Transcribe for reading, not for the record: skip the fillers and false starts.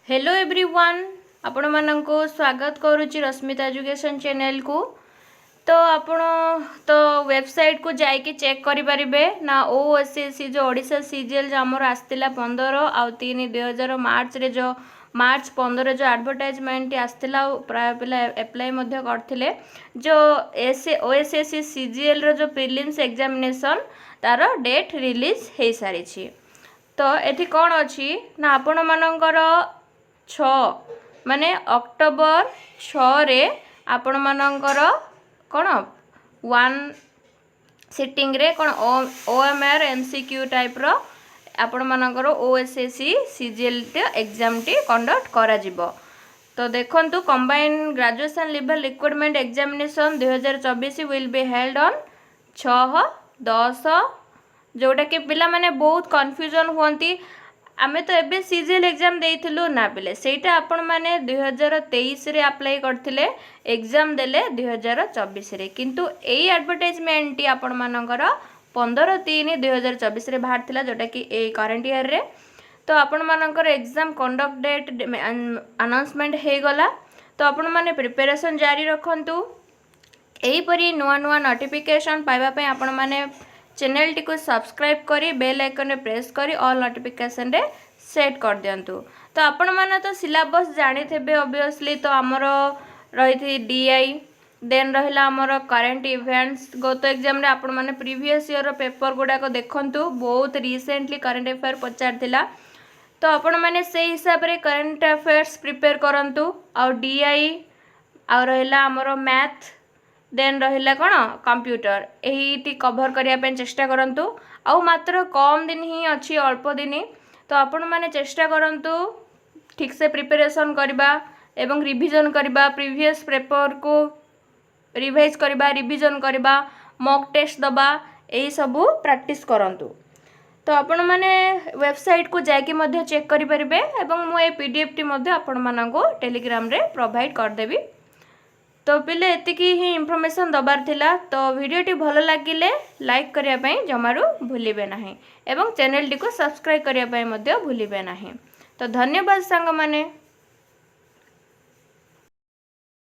Hello everyone आपण मानक स्वागत करुच्ची रश्मिता एजुकेशन चैनल को। तो आपण तो वेबसाइट को जाइए चेक करें ना ओएसएससी जो ओडिशा सीजीएल जो आमर आसला 15 आउ 3/2000 मार्च रे जो मार्च 15 जो एडवर्टाइजमेंट आसला प्राय पिला एप्लाई करते जो ओएसएससी सीजीएल रो जो प्रिलिम्स एग्जामिनेशन तार डेट रिलीज हो सारी। तो ये कौन अच्छी ना आपण मानकर 6 माने अक्टोबर 6 रे आपण मानकर कौन 1 सिटिंग रे कौन ओएमआर एमसीक्यू टाइप रो आपण मानकर OSSC CGL exam T conduct करा जिवो। तो देखंतु combine graduation level requirement examination 2024 will be held on 6-10 जोटा कि पिला माने बहुत कन्फ्यूजन हुंती। आमे तो एबे सीजीएल एग्जाम देइथिलु ना पिले सेटा आपण माने 2023 रे अप्लाई करथिले एग्जाम देले 2024 रे, किंतु एई एडवर्टाइजमेंट टी आपण मानकर 15/3/2024 रे बाहर थिला जोटा कि ए करंट ईयर रे। तो आपण मानकर एग्जाम कंडक्ट डेट अनाउंसमेंट हे गला। तो आपण माने प्रिपरेशन जारी रखंतु। एही परी नुआ नुआ नोटिफिकेशन पाइबा पय आपण माने चैनल टी को सब्सक्राइब करी बेल आइकन रे प्रेस करी ऑल नोटिफिकेशन रे सेट कर दियंतु। तो आपण माने तो सिलेबस जानि थेबे ऑब्वियसली। तो हमर रही डीआई देन रहिला हमर करंट इवेंट्स गत एग्जाम रे आपण माने प्रीवियस ईयर रो पेपर गुडा को देखंतु बहुत रिसेंटली करंट अफेयर पचारथिला। तो आपण माने से हिसाब रे करंट अफेयर्स प्रिपेयर करंतु। आ डीआई आ रहिला हमर मैथ देन रहिला कौन कंप्यूटर यही कभर करने चेष्टा करंतु। आउ मात्र कम दिन ही अच्छी अल्प दिन। तो आपण माने चेष्टा करंतु ठीक से प्रिपरेशन करबा एवं रिवीजन करबा प्रीवियस पेपर को रिवाइज करबा रिवीजन करबा मॉक टेस्ट दबा यही सब प्रैक्टिस करंतु। तो आपण माने वेबसाइट को जाके मध्य चेक करि परिबे एवं मु ए पीडीएफ टी मध्य आपण माननको टेलीग्राम रे प्रोवाइड कर देबी। तो पिले एतिकी ही इन्फॉर्मेशन दबार थिला। तो वीडियोटी भल लागिले लाइक करिया पई जमारू भूलिबे नाही एवं चैनल टी को सब्सक्राइब करिया पई मध्य भूलिबे नाही। तो धन्यवाद सांग माने।